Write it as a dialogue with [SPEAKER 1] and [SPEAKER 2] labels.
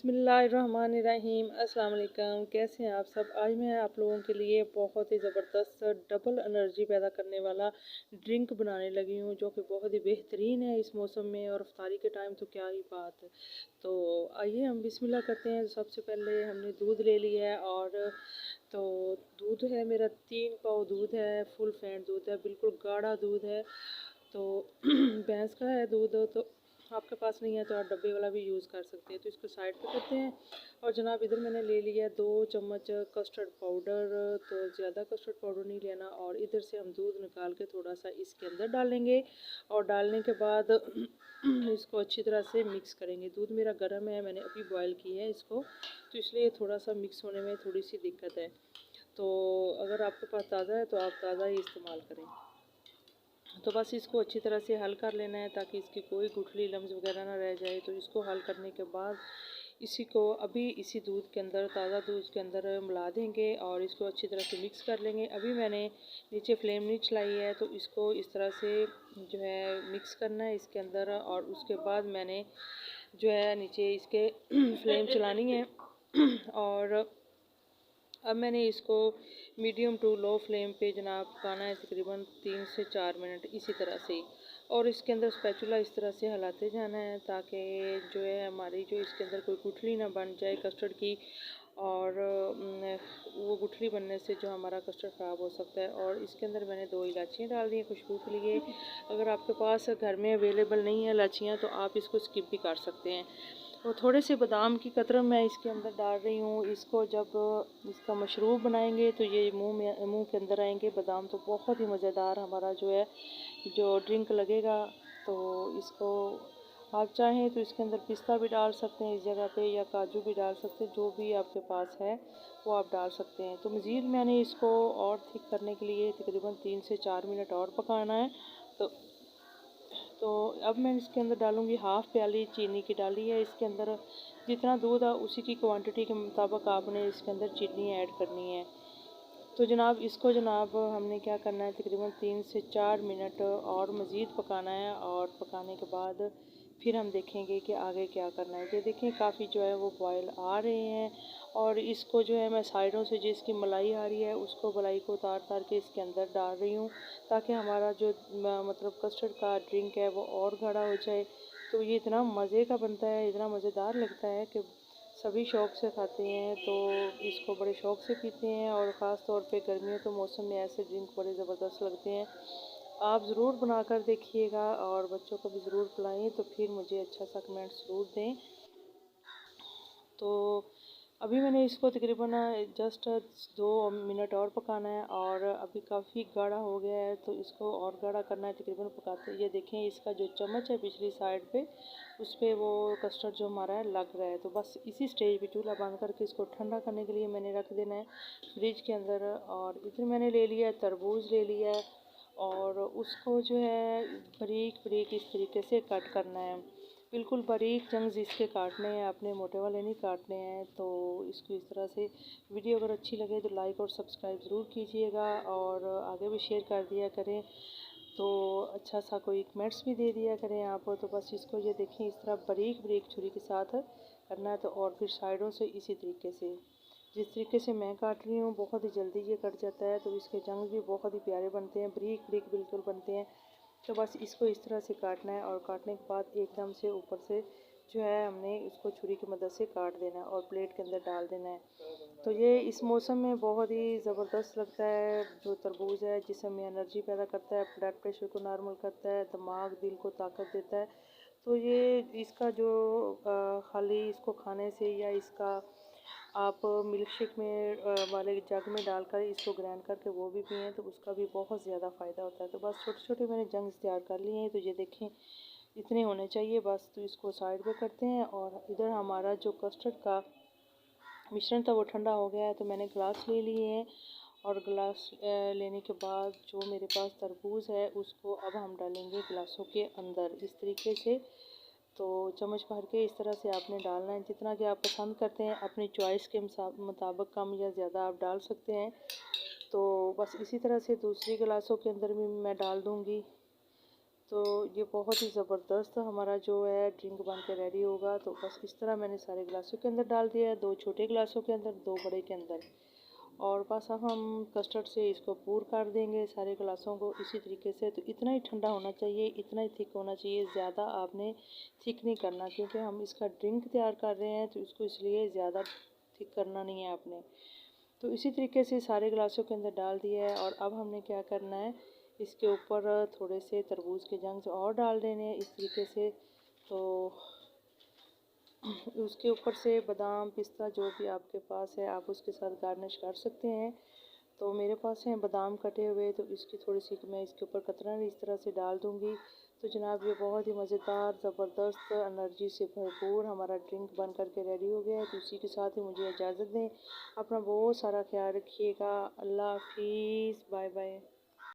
[SPEAKER 1] बिस्मिल्लाहिर्रहमानिर्रहीम। अस्सलाम वालेकुम। कैसे हैं आप सब? आज मैं आप लोगों के लिए बहुत ही ज़बरदस्त डबल एनर्जी पैदा करने वाला ड्रिंक बनाने लगी हूँ, जो कि बहुत ही बेहतरीन है इस मौसम में, और इफ्तारी के टाइम तो क्या ही बात है। तो आइए हम बिस्मिल्लाह करते हैं। सबसे पहले हमने दूध ले लिया है, और तो दूध है मेरा 3 पाव दूध है, फुल फैट दूध है, बिल्कुल गाढ़ा दूध है। तो भैंस का है दूध, तो आपके पास नहीं है तो आप डब्बे वाला भी यूज़ कर सकते हैं। तो इसको साइड पे करते हैं। और जनाब इधर मैंने ले लिया 2 चम्मच कस्टर्ड पाउडर, तो ज़्यादा कस्टर्ड पाउडर नहीं लेना। और इधर से हम दूध निकाल के थोड़ा सा इसके अंदर डालेंगे, और डालने के बाद इसको अच्छी तरह से मिक्स करेंगे। दूध मेरा गर्म है, मैंने अभी बॉयल की है इसको, तो इसलिए थोड़ा सा मिक्स होने में थोड़ी सी दिक्कत है। तो अगर आपके पास ताज़ा है तो आप ताज़ा ही इस्तेमाल करें। तो बस इसको अच्छी तरह से हल कर लेना है, ताकि इसकी कोई गुठली लम्स वगैरह ना रह जाए। तो इसको हल करने के बाद इसी को अभी इसी दूध के अंदर, ताज़ा दूध के अंदर मिला देंगे, और इसको अच्छी तरह से मिक्स कर लेंगे। अभी मैंने नीचे फ्लेम नहीं चलाई है, तो इसको इस तरह से जो है मिक्स करना है इसके अंदर। और उसके बाद मैंने जो है नीचे इसके फ्लेम चलानी है। और अब मैंने इसको मीडियम टू लो फ्लेम पे जनाब पकाना है तकरीबन 3 से 4 मिनट इसी तरह से ही। और इसके अंदर स्पैचुला इस तरह से हिलाते जाना है, ताकि जो है हमारी जो इसके अंदर कोई गुठली ना बन जाए कस्टर्ड की। और वो गुठली बनने से जो हमारा कस्टर्ड ख़राब हो सकता है। और इसके अंदर मैंने 2 इलायचियाँ डाल दी हैं खुशबू के लिए। अगर आपके पास घर में अवेलेबल नहीं है इलायचियाँ, तो आप इसको स्किप भी कर सकते हैं। और थोड़े से बादाम की कतरन मैं इसके अंदर डाल रही हूँ। इसको जब इसका मशरूब बनाएंगे तो ये मुंह के अंदर आएंगे बादाम, तो बहुत ही मज़ेदार हमारा जो है जो ड्रिंक लगेगा। तो इसको आप चाहें तो इसके अंदर पिस्ता भी डाल सकते हैं इस जगह पे, या काजू भी डाल सकते हैं, जो भी आपके पास है वो आप डाल सकते हैं। तो मज़ीद मैंने इसको और थिक करने के लिए तकरीबन 3 से 4 मिनट और पकाना है। तो अब मैं इसके अंदर डालूँगी हाफ़ प्याली चीनी की डाली है इसके अंदर। जितना दूध है उसी की क्वांटिटी के मुताबिक आपने इसके अंदर चीनी ऐड करनी है। तो जनाब इसको जनाब हमने क्या करना है, तकरीबन 3 से 4 मिनट और मज़ीद पकाना है। और पकाने के बाद फिर हम देखेंगे कि आगे क्या करना है। ये देखें काफ़ी जो है वो बॉयल आ रहे हैं। और इसको जो है मैं साइडों से जिसकी मलाई आ रही है उसको मलाई को उतार उतार के इसके अंदर डाल रही हूँ, ताकि हमारा जो मतलब कस्टर्ड का ड्रिंक है वो और गाढ़ा हो जाए। तो ये इतना मज़े का बनता है, इतना मज़ेदार लगता है कि सभी शौक़ से खाते हैं। तो इसको बड़े शौक़ से पीते हैं, और ख़ास तौर पे गर्मियों के मौसम में ऐसे ड्रिंक बड़े ज़बरदस्त लगते हैं। आप ज़रूर बना कर देखिएगा, और बच्चों को भी ज़रूर पिलाएं। तो फिर मुझे अच्छा सा कमेंट ज़रूर दें। तो अभी मैंने इसको तकरीबन जस्ट 2 मिनट और पकाना है, और अभी काफ़ी गाढ़ा हो गया है, तो इसको और गाढ़ा करना है तकरीबन पकाते। ये देखें इसका जो चम्मच है पिछली साइड पे, उस पर वो कस्टर्ड जो हमारा है लग रहा है। तो बस इसी स्टेज पे चूल्हा बंद करके इसको ठंडा करने के लिए मैंने रख देना है फ्रिज के अंदर। और इधर मैंने ले लिया है तरबूज ले लिया है, और उसको जो है बारीक बारीक इस तरीके से कट करना है। बिल्कुल बारीक चंक्स इसके काटने हैं, अपने मोटे वाले नहीं काटने हैं। तो इसको इस तरह से, वीडियो अगर अच्छी लगे तो लाइक और सब्सक्राइब ज़रूर कीजिएगा, और आगे भी शेयर कर दिया करें। तो अच्छा सा कोई कमेंट्स भी दे दिया करें आप। तो बस इसको ये देखें इस तरह बारीक बारीक छुरी के साथ करना है। तो और फिर साइडों से इसी तरीके से, जिस तरीके से मैं काट रही हूँ, बहुत ही जल्दी ये कट जाता है। तो इसके चंक्स भी बहुत ही प्यारे बनते हैं, बारीक बारीक बिल्कुल बनते हैं। तो बस इसको इस तरह से काटना है, और काटने के बाद एकदम से ऊपर से जो है हमने इसको छुरी की मदद से काट देना है, और प्लेट के अंदर डाल देना है। तो ये इस मौसम में बहुत ही ज़बरदस्त लगता है। जो तरबूज है जिसम में एनर्जी पैदा करता है, ब्लड प्रेशर को नॉर्मल करता है, दिमाग दिल को ताकत देता है। तो ये इसका जो खाली इसको खाने से, या इसका आप मिल्क शेक में वाले जग में डालकर इसको ग्राइंड करके वो भी पिएँ, तो उसका भी बहुत ज़्यादा फ़ायदा होता है। तो बस छोटे छोटे मैंने जंग्स तैयार कर लिए हैं। तो ये देखें इतने होने चाहिए बस। तो इसको साइड पे करते हैं, और इधर हमारा जो कस्टर्ड का मिश्रण था वो ठंडा हो गया है। तो मैंने गिलास ले लिए हैं, और गिलास लेने के बाद जो मेरे पास तरबूज है उसको अब हम डालेंगे गिलासों के अंदर इस तरीके से। तो चम्मच भर के इस तरह से आपने डालना है, जितना कि आप पसंद करते हैं अपनी चॉइस के मुताबिक कम या ज़्यादा आप डाल सकते हैं। तो बस इसी तरह से दूसरी गिलासों के अंदर भी मैं डाल दूँगी। तो ये बहुत ही ज़बरदस्त हमारा जो है ड्रिंक बन के रेडी होगा। तो बस इस तरह मैंने सारे गिलासों के अंदर डाल दिया है, 2 छोटे गिलासों के अंदर, 2 बड़े के अंदर। और बस अब हम कस्टर्ड से इसको पूर कर देंगे सारे गिलासों को इसी तरीके से। तो इतना ही ठंडा होना चाहिए, इतना ही थिक होना चाहिए, ज़्यादा आपने थिक नहीं करना, क्योंकि हम इसका ड्रिंक तैयार कर रहे हैं तो इसको इसलिए ज़्यादा थिक करना नहीं है आपने। तो इसी तरीके से सारे गिलासों के अंदर डाल दिया है। और अब हमने क्या करना है, इसके ऊपर थोड़े से तरबूज के जंग्स और डाल देने हैं इस तरीके से। तो उसके ऊपर से बादाम पिस्ता जो भी आपके पास है आप उसके साथ गार्निश कर सकते हैं। तो मेरे पास हैं बादाम कटे हुए, तो इसकी थोड़ी सी मैं इसके ऊपर कतरन इस तरह से डाल दूँगी। तो जनाब ये बहुत ही मज़ेदार ज़बरदस्त एनर्जी से भरपूर हमारा ड्रिंक बन कर के रेडी हो गया है। तो इसी के साथ ही मुझे इजाज़त दें। अपना बहुत सारा ख्याल रखिएगा। अल्लाह हाफिज़, बाय बाय।